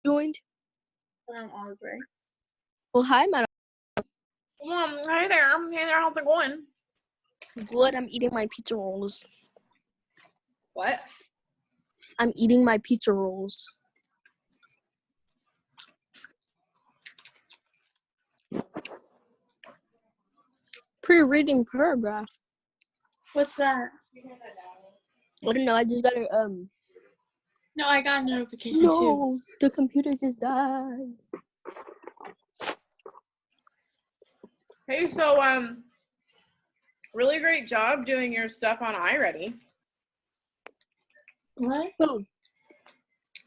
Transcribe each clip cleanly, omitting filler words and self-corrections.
joined? I'm Audrey. Well, hi, madam. Hi there. Hey there. How's it going? Good. I'm eating my pizza rolls. What? I'm eating my pizza rolls. Pre-reading paragraph. What's that? I don't know. I just got a No, I got a notification too. No, the computer just died. Hey, so really great job doing your stuff on iReady. What? Oh,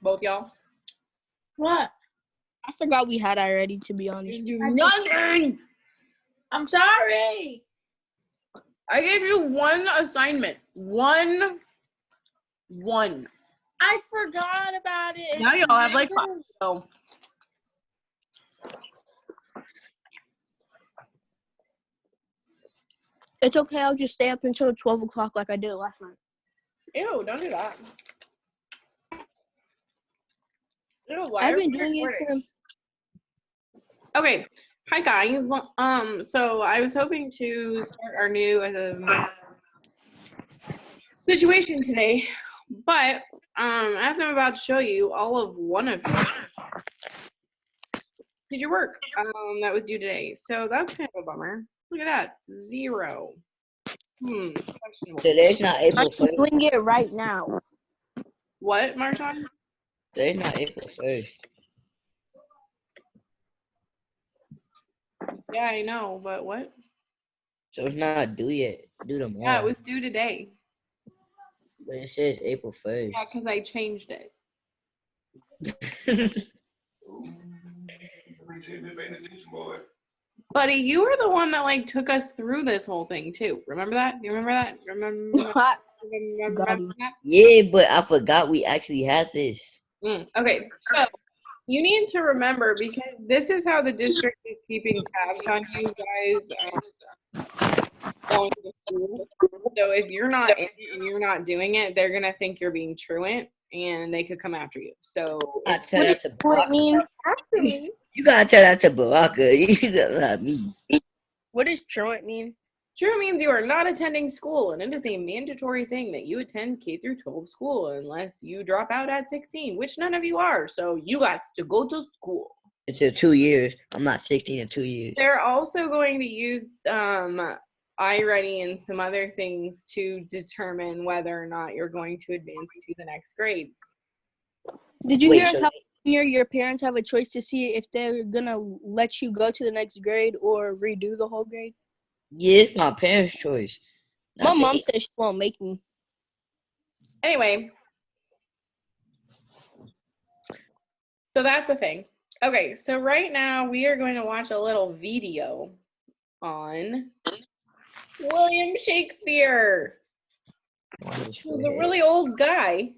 Both y'all. What? I forgot we had already. To be honest. You do nothing. I'm sorry. I gave you one assignment. One. I forgot about it. Now y'all have like 5. So. It's okay. I'll just stay up until 12 o'clock like I did last night. Ew, don't do that. Ew, why I've are been we doing recording? it for. Okay. Hi guys. So I was hoping to start our new situation today, but as I'm about to show you, all of one of you did your work that was due today. So that's kind of a bummer. Look at that, 0. Questionable. Today's not April I'm 1st. doing it right now. What, Marshawn? Today's not April 1st. Yeah, I know, but what? So it's not due yet. Due tomorrow. Yeah, it was due today. But it says April 1st. Yeah, because I changed it. Buddy, you were the one that like took us through this whole thing too. Remember that? You remember that? Remember Got that? Yeah, but I forgot we actually had this. Okay, so you need to remember, because this is how the district is keeping tabs on you guys going to school. So if you're not in it and you're not doing it, they're gonna think you're being truant and they could come after you. So I tell that to what it mean? after me. You gotta tell that to Baraka. You not me. What does truant mean? True means you are not attending school, and it is a mandatory thing that you attend K through 12 school unless you drop out at 16, which none of you are. So you got to go to school. It's 2 years. I'm not 16 in 2 years. They're also going to use iReady and some other things to determine whether or not you're going to advance to the next grade. Did you Wait, hear so- how your parents have a choice to see if they're gonna let you go to the next grade or redo the whole grade? Yeah, it's my parents' choice. My mom said she won't make me. Anyway, so that's a thing. Okay, so right now we are going to watch a little video on William Shakespeare. He was a really old guy.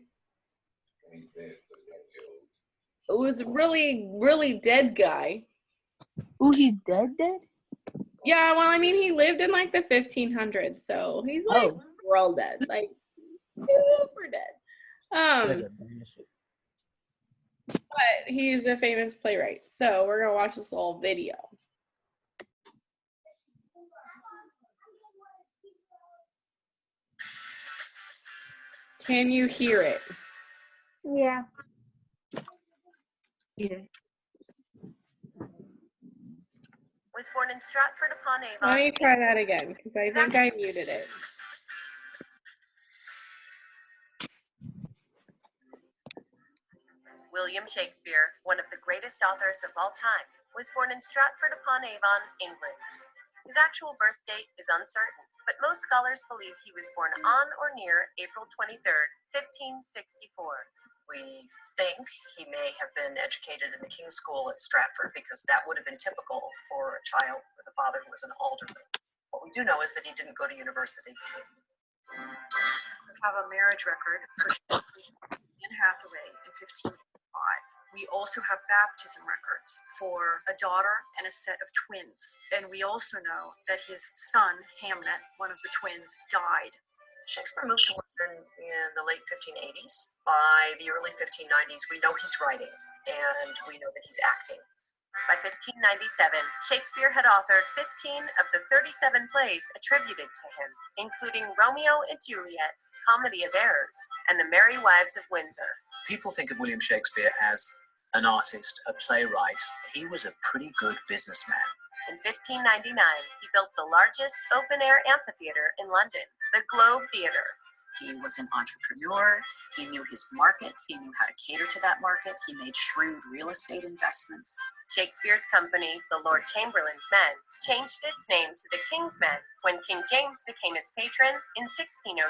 It was a really, really dead guy. Ooh, he's dead? Yeah, well, I mean, he lived in like the 1500s, so he's like real dead, like super dead. But he's a famous playwright, so we're gonna watch this little video. Can you hear it? Yeah. Was born in Stratford-upon-Avon. Let me try that again, because I think I muted it. William Shakespeare, one of the greatest authors of all time, was born in Stratford-upon-Avon, England. His actual birth date is uncertain, but most scholars believe he was born on or near April 23rd, 1564. We think he may have been educated in the King's School at Stratford, because that would have been typical for a child with a father who was an alderman. What we do know is that he didn't go to university. We have a marriage record for Anne Hathaway in 1505. We also have baptism records for a daughter and a set of twins. And we also know that his son, Hamnet, one of the twins, died. Shakespeare moved to London in the late 1580s. By the early 1590s, we know he's writing. and we know that he's acting. By 1597, Shakespeare had authored 15 of the 37 plays attributed to him, including Romeo and Juliet, Comedy of Errors, and The Merry Wives of Windsor. People think of William Shakespeare as an artist, a playwright. He was a pretty good businessman. In 1599, he built the largest open-air amphitheater in London, the Globe Theatre. He was an entrepreneur. He knew his market. He knew how to cater to that market. He made shrewd real estate investments. Shakespeare's company, the Lord Chamberlain's Men, changed its name to the King's Men when King James became its patron in 1603.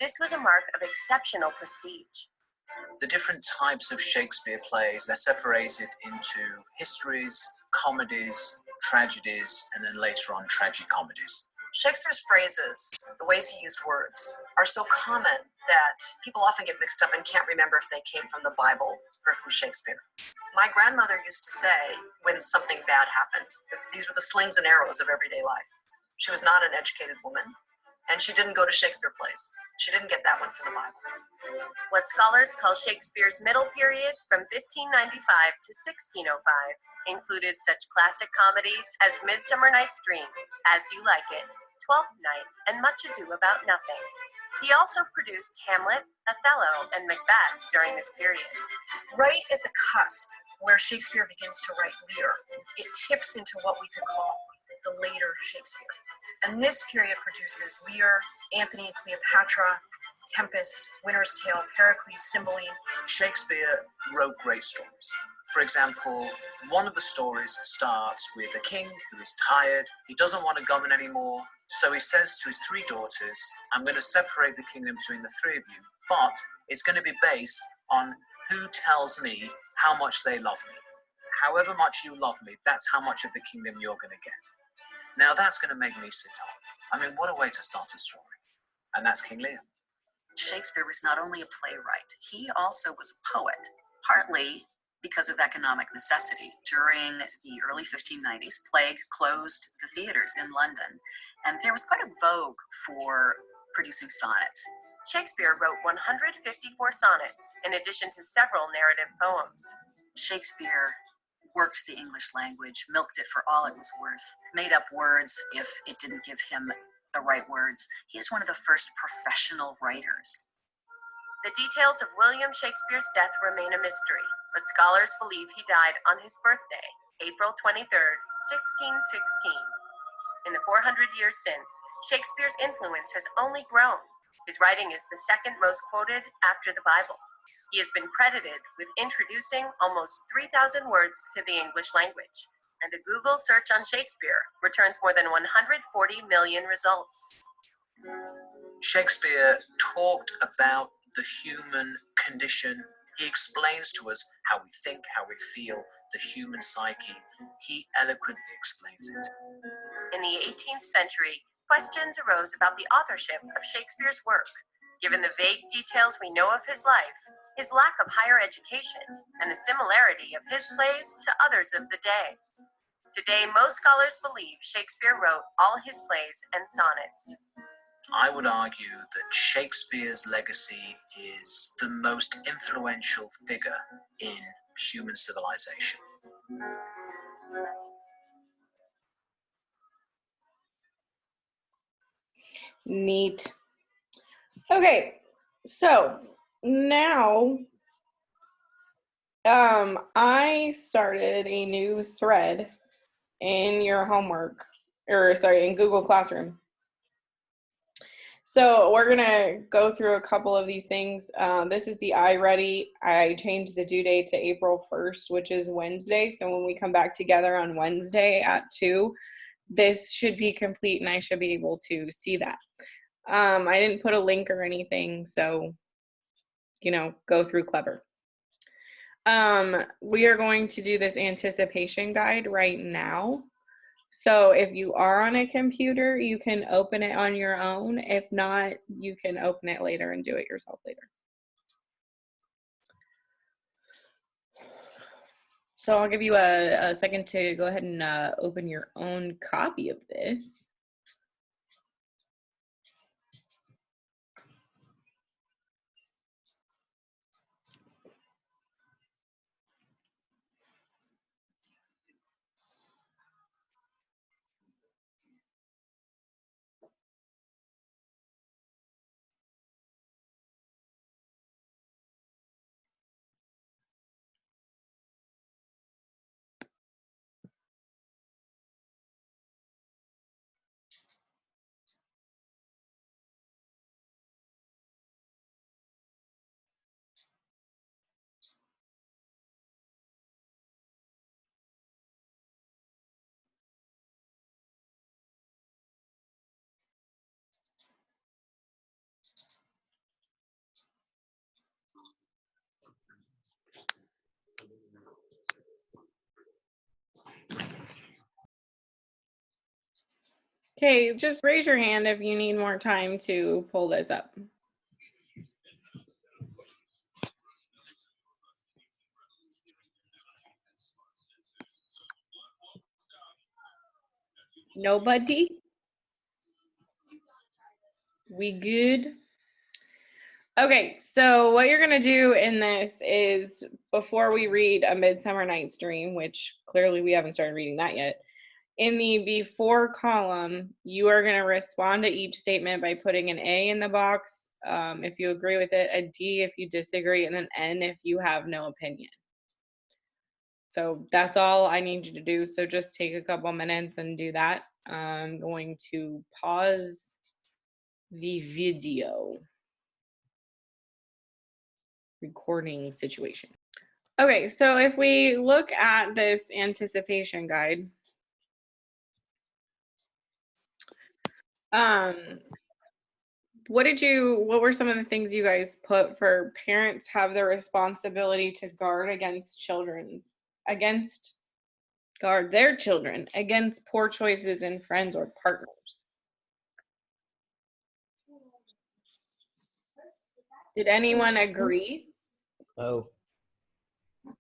This was a mark of exceptional prestige. The different types of Shakespeare plays, they're separated into histories, comedies, tragedies, and then later on tragicomedies. Shakespeare's phrases, the ways he used words, are so common that people often get mixed up and can't remember if they came from the Bible or from Shakespeare. My grandmother used to say, when something bad happened, that these were the slings and arrows of everyday life. She was not an educated woman, and she didn't go to Shakespeare plays. She didn't get that one from the Bible. What scholars call Shakespeare's middle period, from 1595 to 1605, included such classic comedies as Midsummer Night's Dream, As You Like It, Twelfth Night, and Much Ado About Nothing. He also produced Hamlet, Othello, and Macbeth during this period. Right at the cusp where Shakespeare begins to write Lear, it tips into what we could call the later Shakespeare. And this period produces Lear, Antony and Cleopatra, Tempest, Winter's Tale, Pericles, Cymbeline. Shakespeare wrote great stories. For example, one of the stories starts with a king who is tired. He doesn't want to govern anymore. So he says to his three daughters, I'm going to separate the kingdom between the three of you, but it's going to be based on who tells me how much they love me. However much you love me, that's how much of the kingdom you're going to get. Now that's going to make me sit up. I mean, what a way to start a story. And that's King Lear. Shakespeare was not only a playwright, he also was a poet, partly because of economic necessity. During the early 1590s, plague closed the theaters in London, and there was quite a vogue for producing sonnets. Shakespeare wrote 154 sonnets, in addition to several narrative poems. Shakespeare worked the English language, milked it for all it was worth, made up words if it didn't give him the right words. He is one of the first professional writers. The details of William Shakespeare's death remain a mystery, but scholars believe he died on his birthday, April 23rd, 1616. In the 400 years since, Shakespeare's influence has only grown. His writing is the second most quoted after the Bible. He has been credited with introducing almost 3,000 words to the English language, and a Google search on Shakespeare returns more than 140 million results. Shakespeare talked about the human condition. He explains to us how we think, how we feel, the human psyche. He eloquently explains it. In the 18th century, questions arose about the authorship of Shakespeare's work, given the vague details we know of his life, his lack of higher education, and the similarity of his plays to others of the day. Today, most scholars believe Shakespeare wrote all his plays and sonnets. I would argue that Shakespeare's legacy is the most influential figure in human civilization. Neat. Okay, so now I started a new thread in your homework, in Google Classroom. So we're gonna go through a couple of these things. This is the iReady. I changed the due date to April 1st, which is Wednesday. So when we come back together on Wednesday at 2, this should be complete and I should be able to see that. I didn't put a link or anything, so, go through clever. We are going to do this anticipation guide right now. So if you are on a computer, you can open it on your own. If not, you can open it later and do it yourself later. So I'll give you a second to go ahead and open your own copy of this. Okay, just raise your hand if you need more time to pull this up. Nobody? We good? Okay, so what you're gonna do in this is, before we read A Midsummer Night's Dream, which clearly we haven't started reading that yet, in the before column, you are gonna respond to each statement by putting an A in the box if you agree with it, a D if you disagree, and an N if you have no opinion. So that's all I need you to do. So just take a couple minutes and do that. I'm going to pause the video recording situation. Okay, so if we look at this anticipation guide, what were some of the things you guys put for parents have the responsibility to guard their children against poor choices in friends or partners? Did anyone agree? Oh,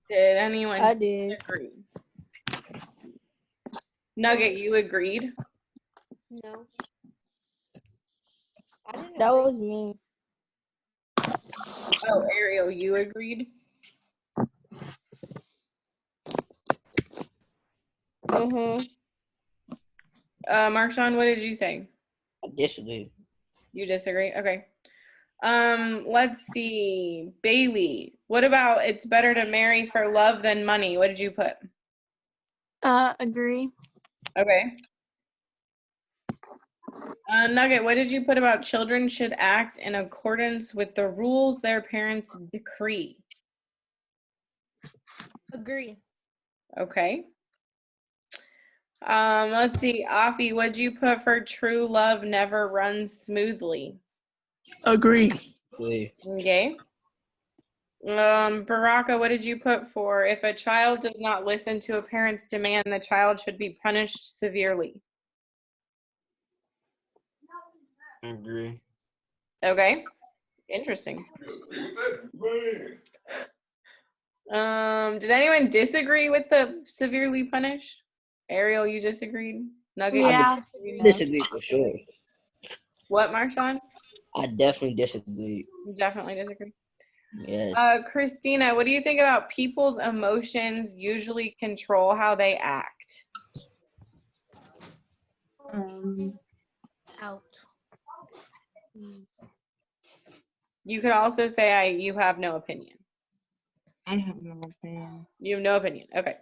Did anyone I did. agree? Nugget, you agreed? No. That was me. Oh, Ariel, you agreed? Marshawn, what did you say? I disagree. You disagree? Okay. Let's see. Bailey, what about it's better to marry for love than money? What did you put? Agree. Okay. Nugget, what did you put about children should act in accordance with the rules their parents decree? Agree. Okay. Let's see. Afi, what'd you put for true love never runs smoothly? Agree. Agree. Okay. Baraka, what did you put for if a child does not listen to a parent's demand, the child should be punished severely? Agree. Okay. Interesting. Did anyone disagree with the severely punished? Ariel, you disagreed? Nugget? Yeah. You Disagree for sure. What, Marshawn? I definitely disagree. You definitely disagree. Yes. Christina, what do you think about people's emotions usually control how they act? Out. You could also say you have no opinion. I have no opinion. You have no opinion. Okay.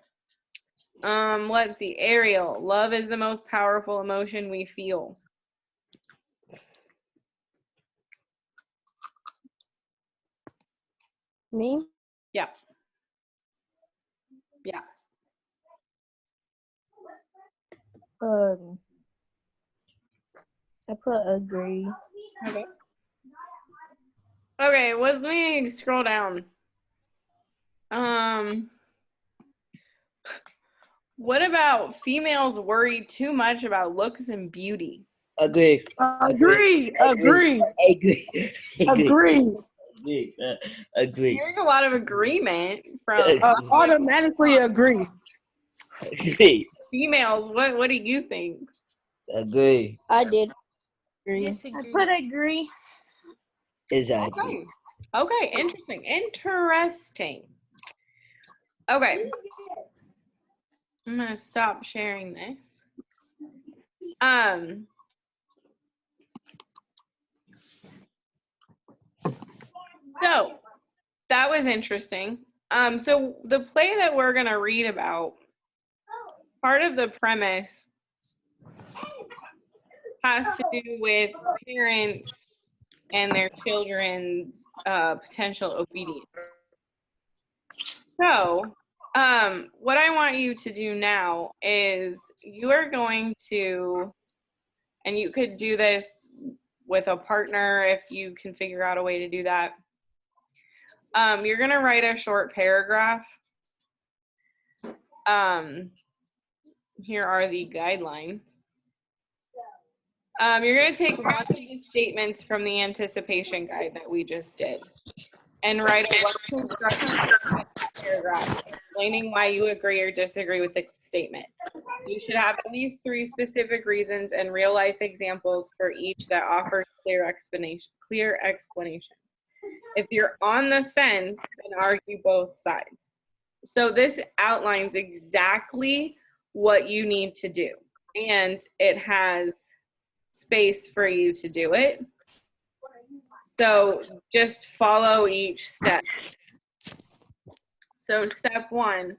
Let's see. Ariel, love is the most powerful emotion we feel. Me? Yeah. Yeah. I put agree. Okay. Okay, let me scroll down. What about females worry too much about looks and beauty? Agree. Agree. Agree. Agree. Agree. Agree. Here's a lot of agreement from Automatically agree. Agree. females. What do you think? Agree. I did. I put agree. Exactly. Okay, interesting. Okay. I'm gonna stop sharing this. So that was interesting. So the play that we're gonna read about, part of the premise has to do with parents and their children's potential obedience. So what I want you to do now is you are going to, and you could do this with a partner if you can figure out a way to do that. You're going to write a short paragraph. Here are the guidelines. You're going to take one of the statements from the anticipation guide that we just did and write a one-construction paragraph explaining why you agree or disagree with the statement. You should have at least 3 specific reasons and real-life examples for each that offers clear explanation. If you're on the fence, then argue both sides. So this outlines exactly what you need to do, and it has space for you to do it. So just follow each step. So step 1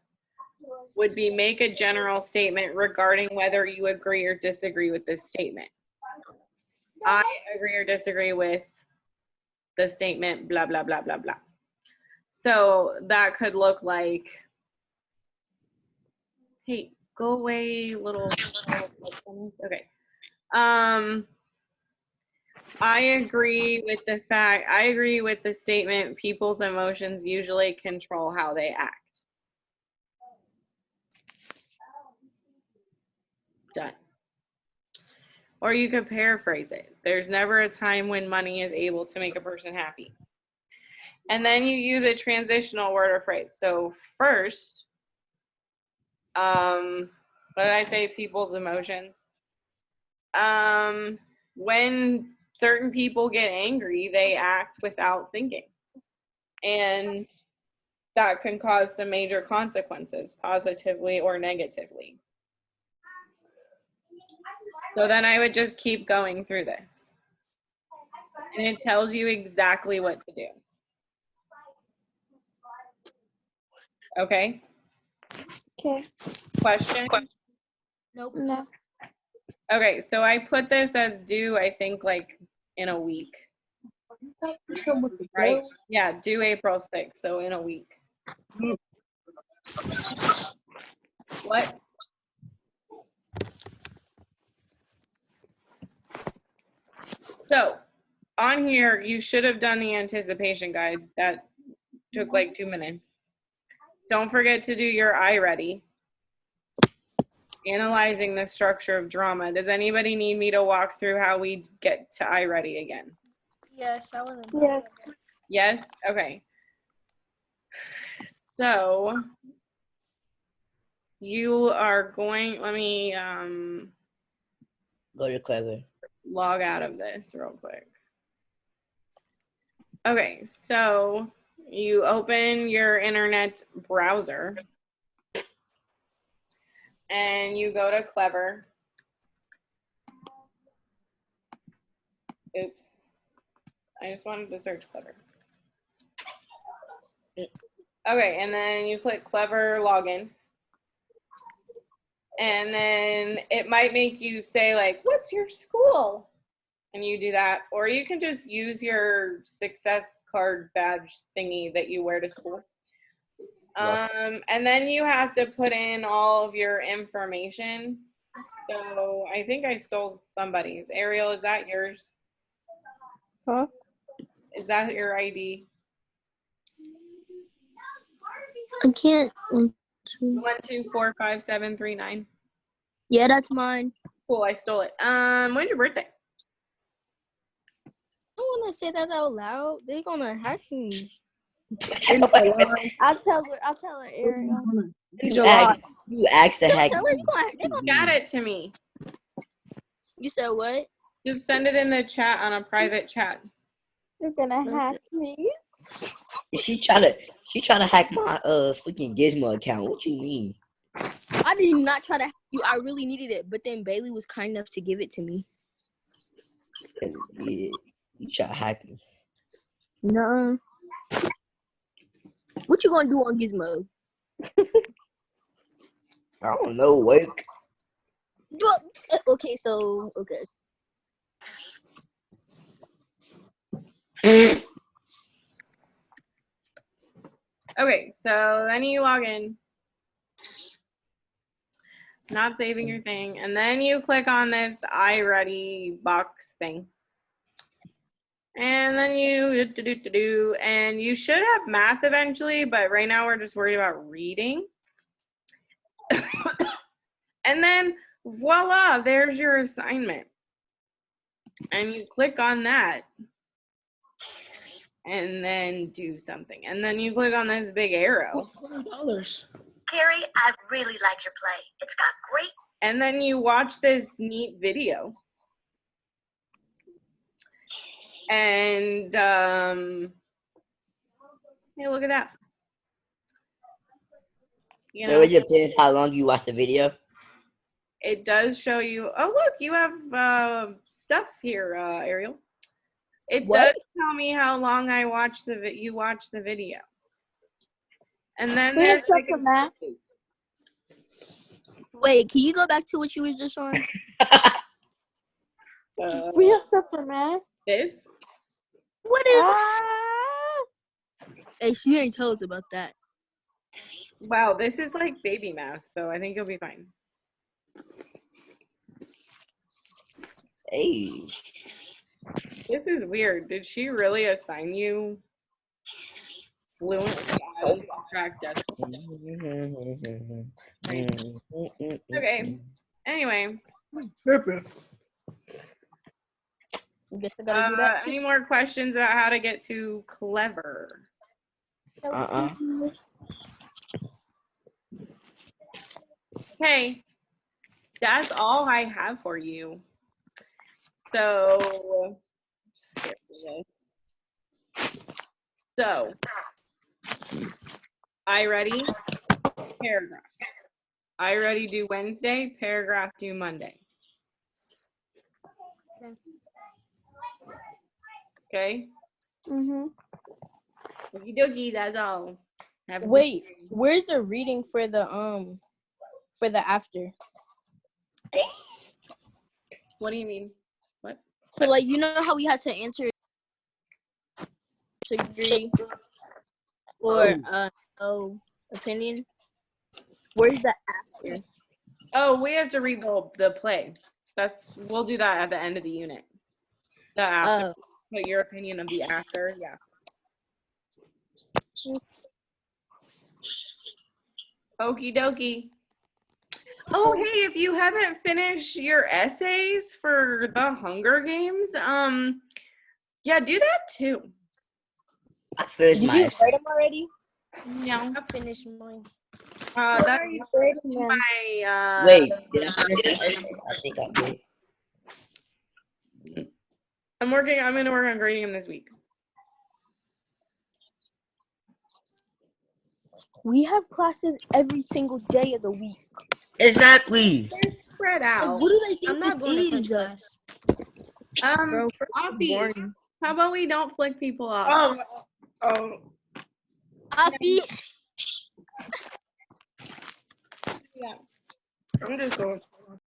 would be make a general statement regarding whether you agree or disagree with this statement. I agree or disagree with the statement, blah, blah, blah, blah, blah. So that could look like, hey, go away, little. Okay. I agree with the statement, people's emotions usually control how they act. Done. Or you could paraphrase it. There's never a time when money is able to make a person happy. And then you use a transitional word or phrase. So first, what did I say? People's emotions. When certain people get angry, they act without thinking. And that can cause some major consequences, positively or negatively. So then I would just keep going through this. And it tells you exactly what to do. Okay? Okay. Question? Nope. No. Okay, so I put this as due, I think, like in a week. Right? Yeah, due April 6th, so in a week. What? So, on here, you should have done the anticipation guide. That took like 2 minutes. Don't forget to do your I ready. Analyzing the structure of drama. Does anybody need me to walk through how we get to I ready again? Yes, I was. Yes. Yes? Okay. So, you are going, let me Go to Clever. log out of this real quick. Okay, so you open your internet browser and you go to Clever. Oops. I just wanted to search Clever. Okay, and then you click Clever Login. And then it might make you say like, what's your school? And you do that. Or you can just use your success card badge thingy that you wear to school. And then you have to put in all of your information. So I think I stole somebody's. Ariel, is that yours? Huh? Is that your ID? I can't. 1245739. Yeah, that's mine. Cool, I stole it. When's your birthday? I don't want to say that out loud. They're gonna hack me. I'll tell her, Ariel. You asked to hack. Tell her Got it to me. You said what? Just send it in the chat on a private chat. You're gonna hack me. She trying to hack my freaking Gizmo account. What you mean? I did not try to hack you. I really needed it, but then Bailey was kind enough to give it to me. Yeah, you try to hack me. No. What you gonna do on Gizmo? I don't know, work. Okay, so okay. Okay, so then you log in. Not saving your thing. And then you click on this I ready box thing. And then you and you should have math eventually, but right now we're just worried about reading. And then voila, there's your assignment. and you click on that, and then do something, and then you click on this big arrow, $20. Carrie, I really like your play. It's got great. and then you watch this neat video. And hey, look at that. You know, So it depends how long you watch the video. it does show you. Oh, look, you have stuff here, Ariel. It What? does tell me how long I watched you watched the video. And then We have there's stuff like for Matt. Wait, can you go back to what you was just on? We have stuff for Matt. This. What is? Ah! Hey, she ain't tell us about that. Wow, this is like baby math, so I think you'll be fine. Hey. This is weird. Did she really assign you fluent abstract decimal? Okay. Anyway, Tripping. I guess I gotta do that too. any more questions about how to get to clever? Okay, that's all I have for you. So, skip this. So, I ready? Paragraph. I ready do Wednesday, paragraph due Monday. Okay? Mhm. Okie dokie, that's all. Have a good Wait, day. where's the reading for the after? What do you mean? What? So like, you know how we had to answer disagree or no opinion? Where's the after? Oh, we have to read the play. We'll do that at the end of the unit. The after. Put your opinion of the after, yeah. Okie dokie. Oh, hey, if you haven't finished your essays for the Hunger Games, yeah, do that too. I finished Did my you essay. write them already? No. I finished mine. That's are you grading them? my Wait, did I finish my essay? I think I did. I'm gonna work on grading them this week. We have classes every single day of the week. Exactly. They're spread Like, out. what do they think I'm not this going to is? French class. Bro, Offie, boring. how about we don't flick people off? Afi. Yeah. I'm just going.